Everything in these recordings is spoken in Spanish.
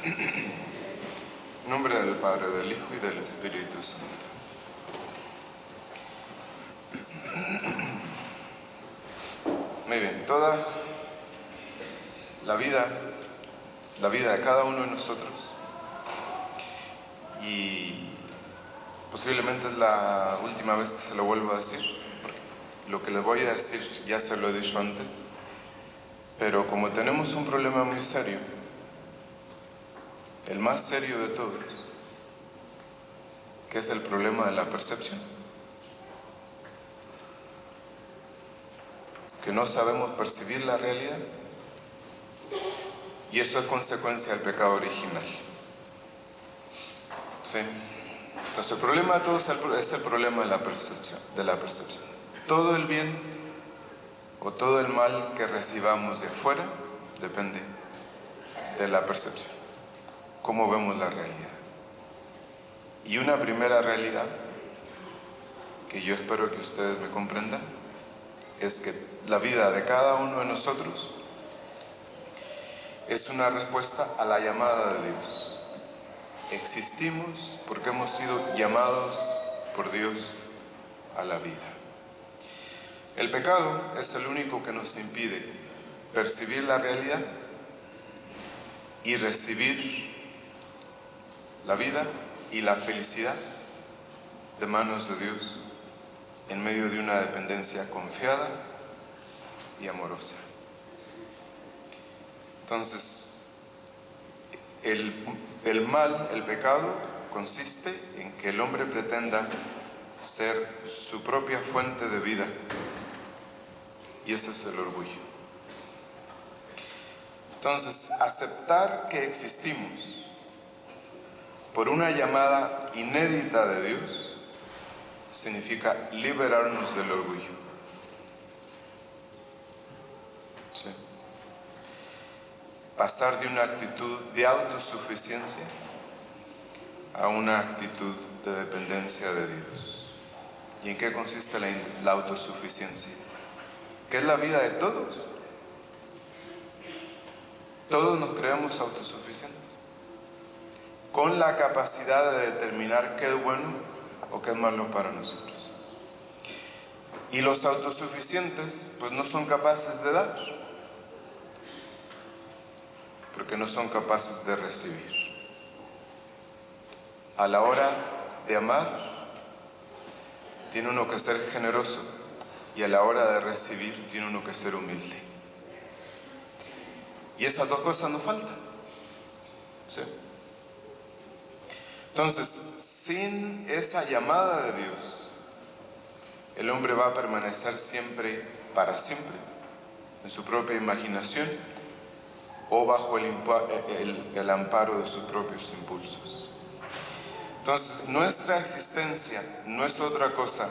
En nombre del Padre, del Hijo y del Espíritu Santo. Muy bien, toda la vida de cada uno de nosotros, y posiblemente es la última vez que se lo vuelvo a decir, porque lo que les voy a decir ya se lo he dicho antes, pero como tenemos un problema muy serio, el más serio de todos, que es el problema de la percepción, que no sabemos percibir la realidad, y eso es consecuencia del pecado original. ¿Sí? Entonces el problema de todos es el problema de la percepción. Todo el bien o todo el mal que recibamos de afuera depende de la percepción, cómo vemos la realidad. Y una primera realidad, que yo espero que ustedes me comprendan, es que la vida de cada uno de nosotros es una respuesta a la llamada de Dios. Existimos porque hemos sido llamados por Dios a la vida. El pecado es el único que nos impide percibir la realidad y recibir la vida y la felicidad de manos de Dios en medio de una dependencia confiada y amorosa. Entonces, el mal, el pecado, consiste en que el hombre pretenda ser su propia fuente de vida, y ese es el orgullo. Entonces, aceptar que existimos por una llamada inédita de Dios significa liberarnos del orgullo. ¿Sí? Pasar de una actitud de autosuficiencia a una actitud de dependencia de Dios. ¿Y en qué consiste la autosuficiencia? Que es la vida de todos. Todos nos creemos autosuficientes, con la capacidad de determinar qué es bueno o qué es malo para nosotros. Y los autosuficientes pues no son capaces de dar, porque no son capaces de recibir. A la hora de amar, tiene uno que ser generoso, y a la hora de recibir, tiene uno que ser humilde. Y esas dos cosas nos faltan. ¿Sí? Entonces, sin esa llamada de Dios, el hombre va a permanecer siempre, para siempre, en su propia imaginación o bajo el amparo de sus propios impulsos. Entonces, nuestra existencia no es otra cosa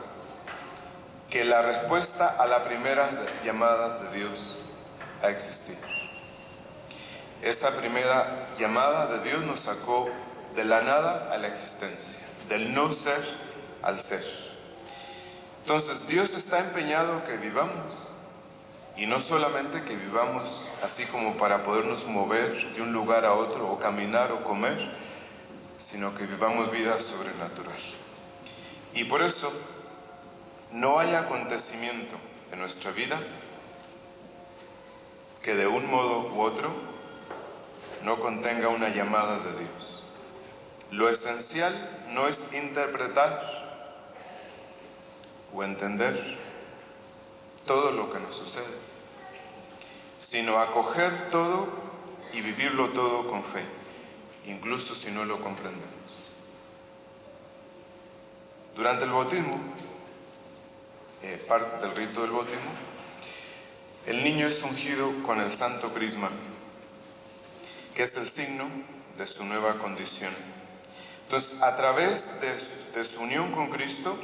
que la respuesta a la primera llamada de Dios a existir. Esa primera llamada de Dios nos sacó de la nada a la existencia, del no ser al ser. Entonces, Dios está empeñado que vivamos, y no solamente que vivamos así como para podernos mover de un lugar a otro, o caminar o comer, sino que vivamos vida sobrenatural. Y por eso, no hay acontecimiento en nuestra vida que de un modo u otro no contenga una llamada de Dios. Lo esencial no es interpretar o entender todo lo que nos sucede, sino acoger todo y vivirlo todo con fe, incluso si no lo comprendemos. Durante el bautismo, parte del rito del bautismo, el niño es ungido con el santo crisma, que es el signo de su nueva condición. Entonces, a través de su unión con Cristo,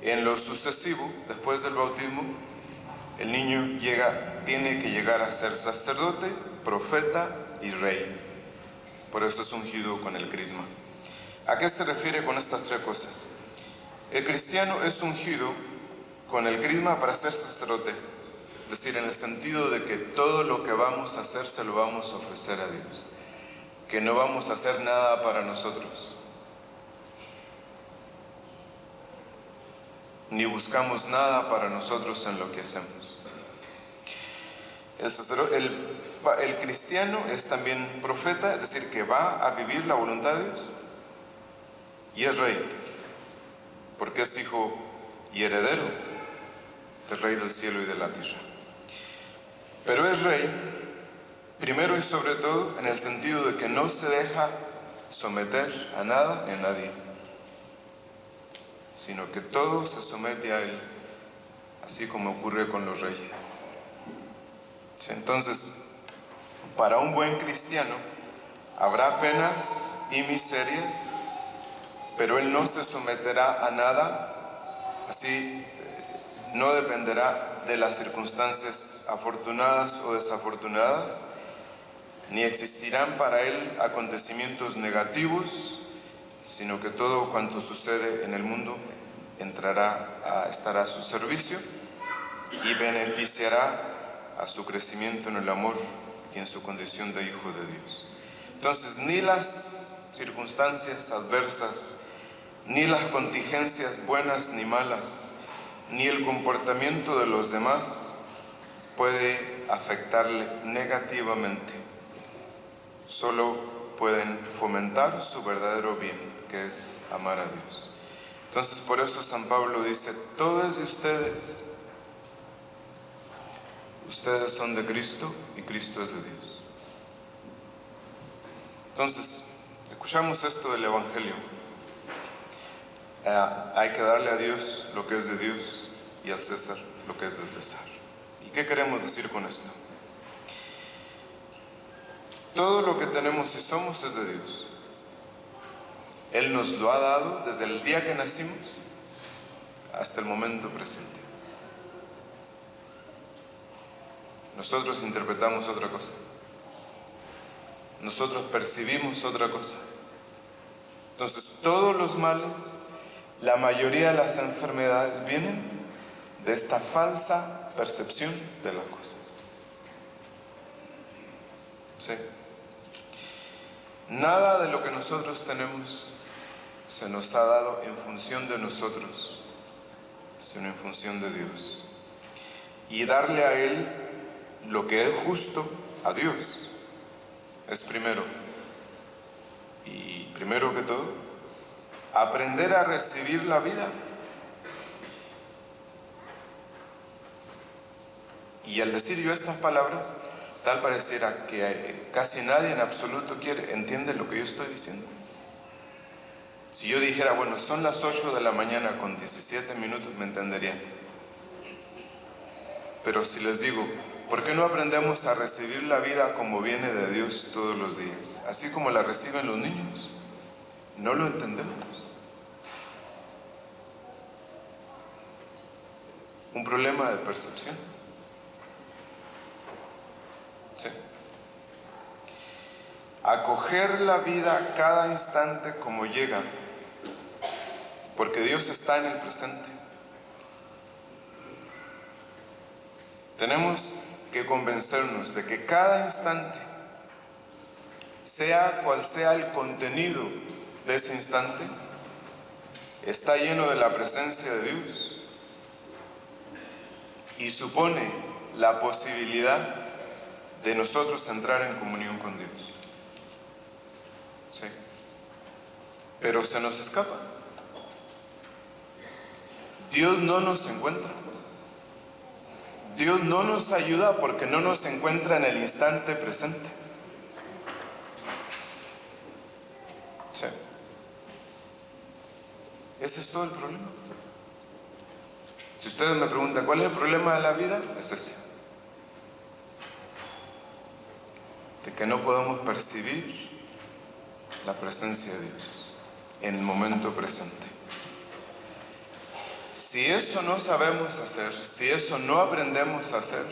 en lo sucesivo, después del bautismo, el niño tiene que llegar a ser sacerdote, profeta y rey. Por eso es ungido con el crisma. ¿A qué se refiere con estas tres cosas? El cristiano es ungido con el crisma para ser sacerdote, es decir, en el sentido de que todo lo que vamos a hacer se lo vamos a ofrecer a Dios. que no vamos a hacer nada para nosotros, ni buscamos nada para nosotros en lo que hacemos. El cristiano es también profeta, es decir, que va a vivir la voluntad de Dios, y es rey, porque es hijo y heredero del Rey del cielo y de la tierra. Pero es rey, primero y sobre todo, en el sentido de que no se deja someter a nada ni a nadie, sino que todo se somete a él, así como ocurre con los reyes. Sí, entonces, para un buen cristiano habrá penas y miserias, pero él no se someterá a nada, así no dependerá de las circunstancias afortunadas o desafortunadas, ni existirán para él acontecimientos negativos, sino que todo cuanto sucede en el mundo estará a su servicio y beneficiará a su crecimiento en el amor y en su condición de hijo de Dios. Entonces, ni las circunstancias adversas, ni las contingencias buenas ni malas, ni el comportamiento de los demás puede afectarle negativamente. Solo pueden fomentar su verdadero bien, que es amar a Dios. Entonces, por eso San Pablo dice: todo es de ustedes. Ustedes son de Cristo y Cristo es de Dios. Entonces, escuchamos esto del Evangelio. Hay que darle a Dios lo que es de Dios y al César lo que es del César. ¿Y qué queremos decir con esto? Todo lo que tenemos y somos es de Dios. Él nos lo ha dado desde el día que nacimos hasta el momento presente. Nosotros interpretamos otra cosa. Nosotros percibimos otra cosa. Entonces, todos los males, la mayoría de las enfermedades vienen de esta falsa percepción de las cosas. Sí. Nada de lo que nosotros tenemos se nos ha dado en función de nosotros, sino en función de Dios. Y darle a Él lo que es justo a Dios es primero. Y primero que todo, aprender a recibir la vida. Y al decir yo estas palabras, tal pareciera que casi nadie en absoluto entiende lo que yo estoy diciendo. Si yo dijera, bueno, son las 8 de la mañana con 17 minutos, me entenderían. Pero si les digo, ¿por qué no aprendemos a recibir la vida como viene de Dios todos los días? Así como la reciben los niños. No lo entendemos. Un problema de percepción. Sí. Acoger la vida cada instante como llega, porque Dios está en el presente. Tenemos que convencernos de que cada instante, sea cual sea el contenido de ese instante, está lleno de la presencia de Dios y supone la posibilidad de nosotros entrar en comunión con Dios. Sí. Pero se nos escapa. Dios no nos encuentra. Dios no nos ayuda porque no nos encuentra en el instante presente. Sí. Ese es todo el problema. Si ustedes me preguntan cuál es el problema de la vida, es ese. De que no podemos percibir la presencia de Dios en el momento presente. Si eso no sabemos hacer, si eso no aprendemos a hacer,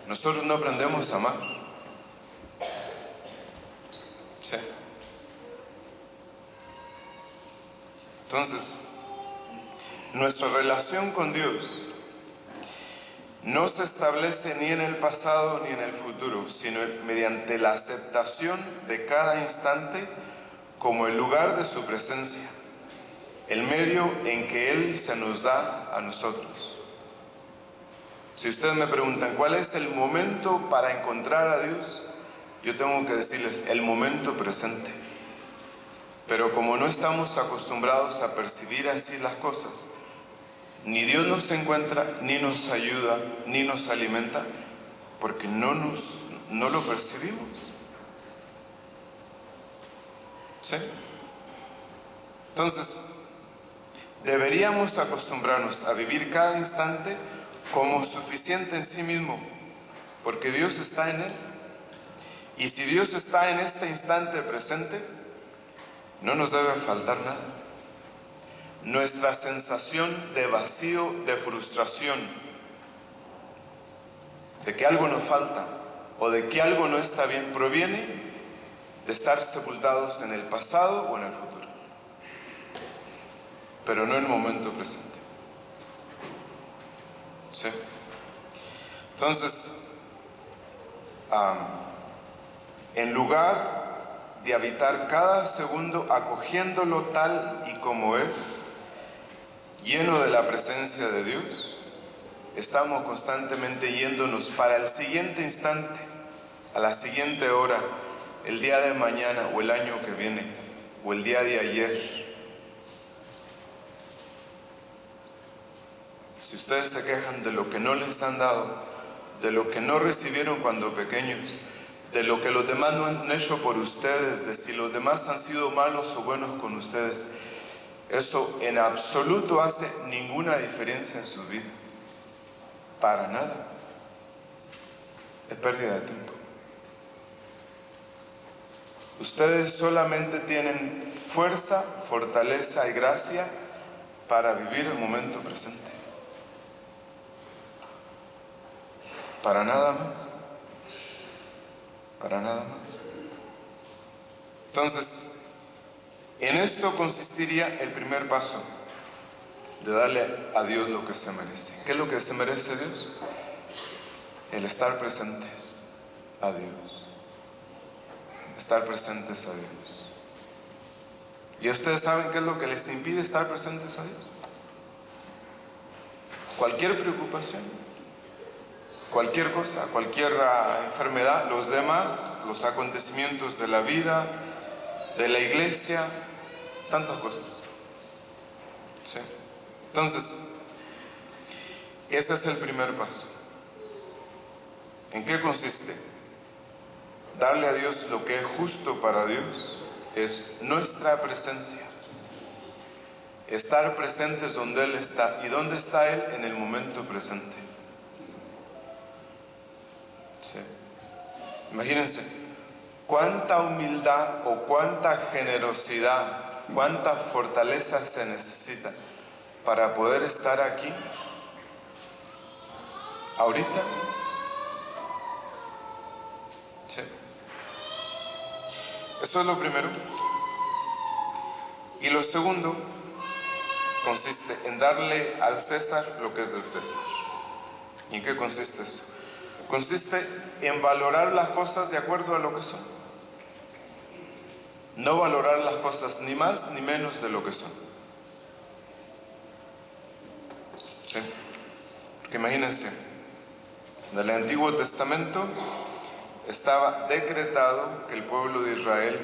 nosotros no aprendemos a amar. ¿Sí? Entonces, nuestra relación con Dios no se establece ni en el pasado ni en el futuro, sino mediante la aceptación de cada instante como el lugar de su presencia, el medio en que Él se nos da a nosotros. Si ustedes me preguntan cuál es el momento para encontrar a Dios, yo tengo que decirles el momento presente. Pero como no estamos acostumbrados a percibir así las cosas, ni Dios nos encuentra, ni nos ayuda, ni nos alimenta, porque no lo percibimos. ¿Sí? Entonces, deberíamos acostumbrarnos a vivir cada instante como suficiente en sí mismo, porque Dios está en él. Y si Dios está en este instante presente, no nos debe faltar nada. Nuestra sensación de vacío, de frustración, de que algo nos falta o de que algo no está bien, proviene de estar sepultados en el pasado o en el futuro, pero no en el momento presente. ¿Sí? Entonces, en lugar de habitar cada segundo acogiéndolo tal y como es, lleno de la presencia de Dios, estamos constantemente yéndonos para el siguiente instante, a la siguiente hora, el día de mañana o el año que viene o el día de ayer. Si ustedes se quejan de lo que no les han dado, de lo que no recibieron cuando pequeños, de lo que los demás no han hecho por ustedes, de si los demás han sido malos o buenos con ustedes, eso en absoluto hace ninguna diferencia en su vida. Para nada. Es pérdida de tiempo. Ustedes solamente tienen fuerza, fortaleza y gracia para vivir el momento presente. Para nada más. Para nada más. Entonces, en esto consistiría el primer paso de darle a Dios lo que se merece. ¿Qué es lo que se merece Dios? El estar presentes a Dios. Estar presentes a Dios. ¿Y ustedes saben qué es lo que les impide estar presentes a Dios? Cualquier preocupación, cualquier cosa, cualquier enfermedad, los demás, los acontecimientos de la vida, de la iglesia, tantas cosas. ¿Sí? Entonces, ese es el primer paso. ¿En qué consiste? Darle a Dios lo que es justo para Dios es nuestra presencia. Estar presentes donde Él está. ¿Y dónde está Él? En el momento presente. ¿Sí? Imagínense cuánta humildad o cuánta generosidad, cuánta fortaleza se necesita para poder estar aquí ahorita. ¿Sí? Eso es lo primero. Y lo segundo consiste en darle al César lo que es del César. ¿Y en qué consiste eso? Consiste en valorar las cosas de acuerdo a lo que son. No valorar las cosas ni más ni menos de lo que son. ¿Sí? Porque imagínense, en el Antiguo Testamento estaba decretado que el pueblo de Israel,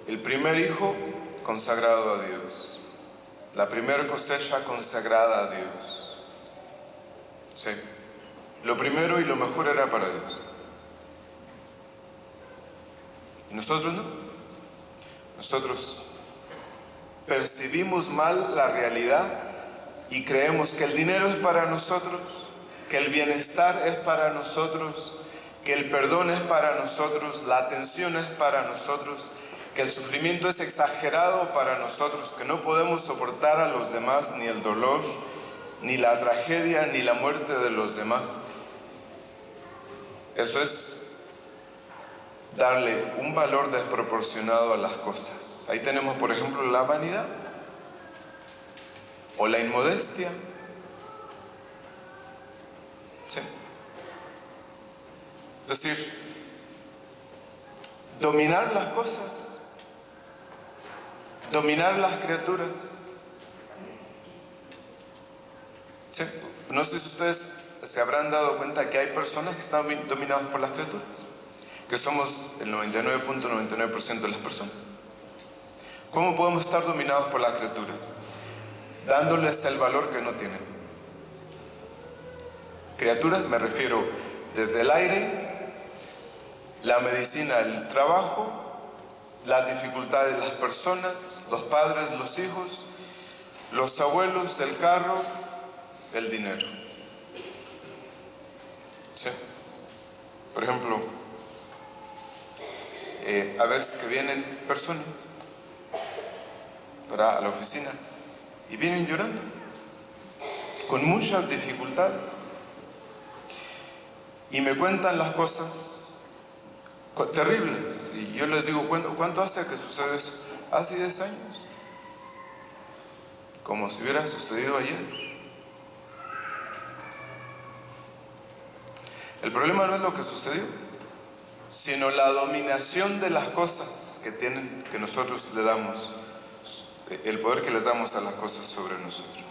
el primer hijo consagrado a Dios, la primera cosecha consagrada a Dios. Sí. Lo primero y lo mejor era para Dios. ¿Y nosotros no? Nosotros percibimos mal la realidad y creemos que el dinero es para nosotros, que el bienestar es para nosotros, que el perdón es para nosotros, la atención es para nosotros, que el sufrimiento es exagerado para nosotros, que no podemos soportar a los demás ni el dolor, ni la tragedia, ni la muerte de los demás. Eso es darle un valor desproporcionado a las cosas. Ahí tenemos, por ejemplo, la vanidad o la inmodestia. Es decir, dominar las cosas, dominar las criaturas. ¿Sí? No sé si ustedes se habrán dado cuenta que hay personas que están dominadas por las criaturas, que somos el 99.99% de las personas. ¿Cómo podemos estar dominados por las criaturas? Dándoles el valor que no tienen. Criaturas, me refiero desde el aire, la medicina, el trabajo, las dificultades de las personas, los padres, los hijos, los abuelos, el carro, el dinero. ¿Sí? Por ejemplo, a veces que vienen personas a la oficina y vienen llorando, con muchas dificultades, y me cuentan las cosas terribles, y yo les digo, ¿cuánto hace que sucede eso? Hace 10 años, como si hubiera sucedido ayer. El problema no es lo que sucedió, sino la dominación de las cosas que nosotros le damos, el poder que les damos a las cosas sobre nosotros.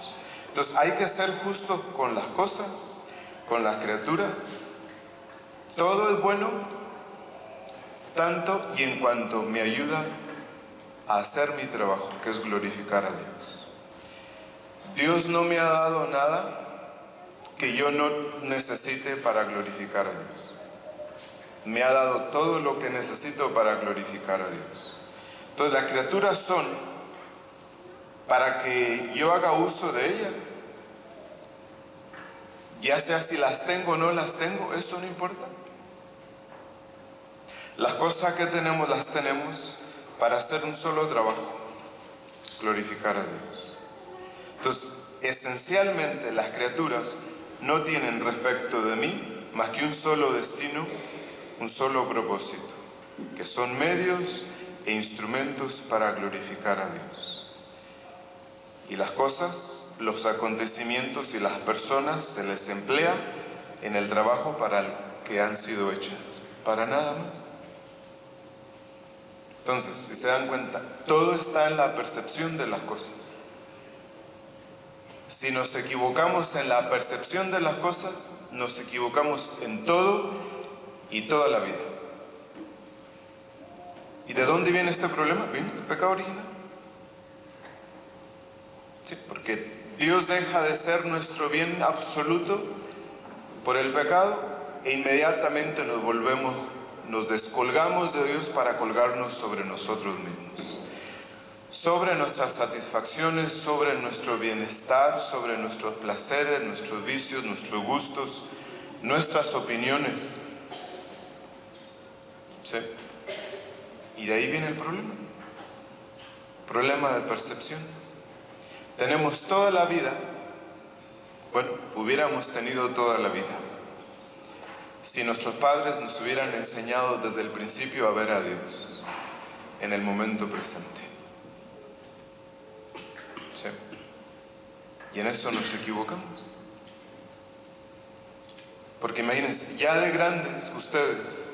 Entonces hay que ser justos con las cosas, con las criaturas. Todo es bueno, tanto y en cuanto me ayuda a hacer mi trabajo, que es glorificar a Dios. Dios no me ha dado nada que yo no necesite para glorificar a Dios. Me ha dado todo lo que necesito para glorificar a Dios. Entonces las criaturas son para que yo haga uso de ellas. Ya sea si las tengo o no las tengo, eso no importa. Las cosas que tenemos las tenemos para hacer un solo trabajo: glorificar a Dios. Entonces, esencialmente las criaturas no tienen respecto de mí más que un solo destino, un solo propósito, que son medios e instrumentos para glorificar a Dios. Y las cosas, los acontecimientos y las personas se les emplea en el trabajo para el que han sido hechas, para nada más. Entonces, si se dan cuenta, todo está en la percepción de las cosas. Si nos equivocamos en la percepción de las cosas, nos equivocamos en todo y toda la vida. ¿Y de dónde viene este problema? Viene del pecado original. Sí, porque Dios deja de ser nuestro bien absoluto por el pecado e inmediatamente nos descolgamos de Dios para colgarnos sobre nosotros mismos, sobre nuestras satisfacciones, sobre nuestro bienestar, sobre nuestros placeres, nuestros vicios, nuestros gustos, nuestras opiniones. ¿Sí? Y de ahí viene el problema de percepción. Tenemos toda la vida, hubiéramos tenido toda la vida, si nuestros padres nos hubieran enseñado desde el principio a ver a Dios en el momento presente. Sí. Y en eso nos equivocamos. Porque imagínense, ya de grandes ustedes,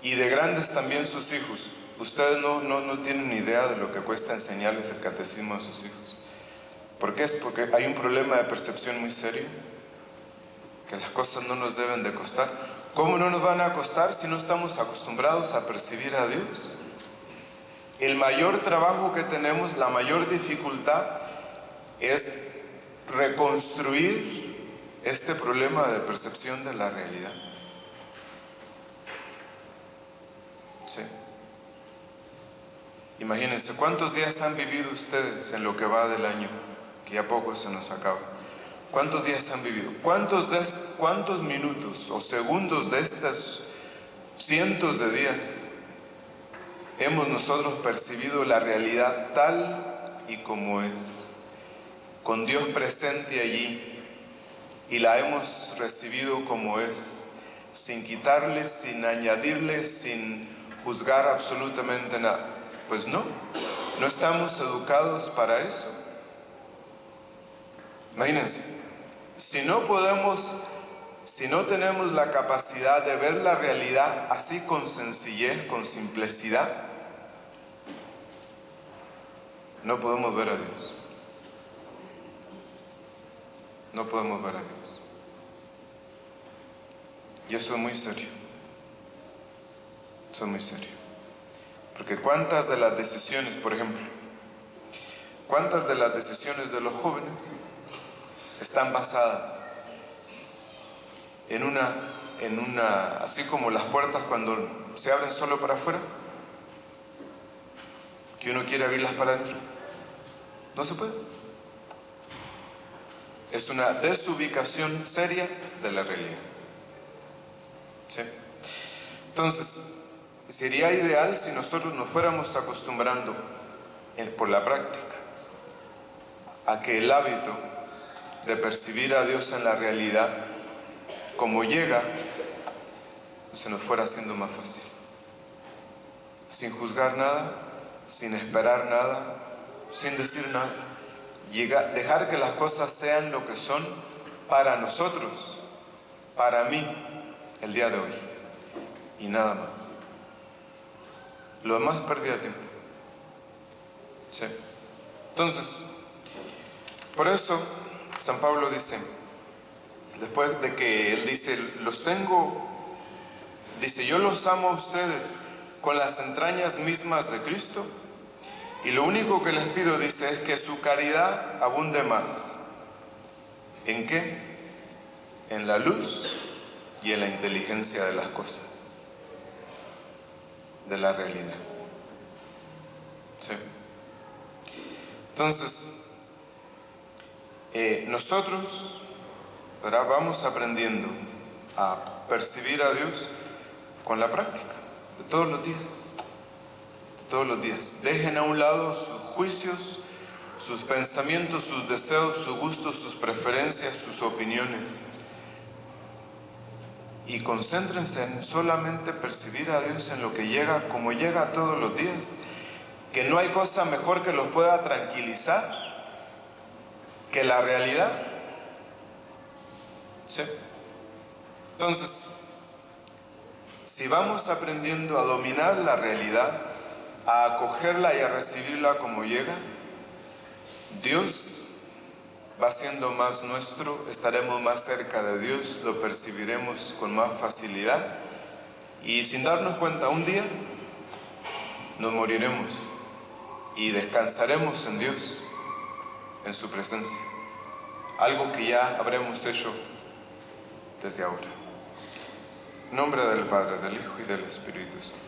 y de grandes también sus hijos, ustedes no tienen ni idea de lo que cuesta enseñarles el catecismo a sus hijos. ¿Por qué? Es porque hay un problema de percepción muy serio, que las cosas no nos deben de costar. ¿Cómo no nos van a costar si no estamos acostumbrados a percibir a Dios? El mayor trabajo que tenemos, la mayor dificultad, es reconstruir este problema de percepción de la realidad. Sí. Imagínense, ¿cuántos días han vivido ustedes en lo que va del año? Que ya poco se nos acaba. ¿Cuántos días han vivido? ¿Cuántos minutos o segundos de estos cientos de días hemos nosotros percibido la realidad tal y como es, con Dios presente allí, y la hemos recibido como es, sin quitarle, sin añadirle, sin juzgar absolutamente nada? Pues no estamos educados para eso. Imagínense, si no podemos si no tenemos la capacidad de ver la realidad así con sencillez, con simplicidad, no podemos ver a Dios. No podemos ver a Dios. Y eso es muy serio. Eso es muy serio. Porque cuántas de las decisiones, por ejemplo, cuántas de las decisiones de los jóvenes están basadas en una, así como las puertas cuando se abren solo para afuera, que uno quiere abrirlas para adentro. No se puede. Es una desubicación seria de la realidad. ¿Sí? Entonces, sería ideal si nosotros nos fuéramos acostumbrando por la práctica a que el hábito de percibir a Dios en la realidad como llega se nos fuera haciendo más fácil, sin juzgar nada, sin esperar nada, sin decir nada, dejar que las cosas sean lo que son para nosotros, para mí, el día de hoy, y nada más. Lo demás es pérdida de tiempo. ¿Sí? Entonces, por eso San Pablo dice, después de que él dice, yo los amo a ustedes con las entrañas mismas de Cristo, y lo único que les pido, dice, es que su caridad abunde más. ¿En qué? En la luz y en la inteligencia de las cosas, de la realidad. ¿Sí? Entonces, nosotros ahora vamos aprendiendo a percibir a Dios con la práctica de todos los días. De todos los días. Dejen a un lado sus juicios, sus pensamientos, sus deseos, sus gustos, sus preferencias, sus opiniones. Y concéntrense en solamente percibir a Dios en lo que llega, como llega todos los días. Que no hay cosa mejor que los pueda tranquilizar que la realidad. ¿Sí? Entonces, si vamos aprendiendo a dominar la realidad, a acogerla y a recibirla como llega, Dios va siendo más nuestro, estaremos más cerca de Dios, lo percibiremos con más facilidad y sin darnos cuenta un día nos moriremos y descansaremos en Dios, en su presencia, algo que ya habremos hecho desde ahora. En nombre del Padre, del Hijo y del Espíritu Santo.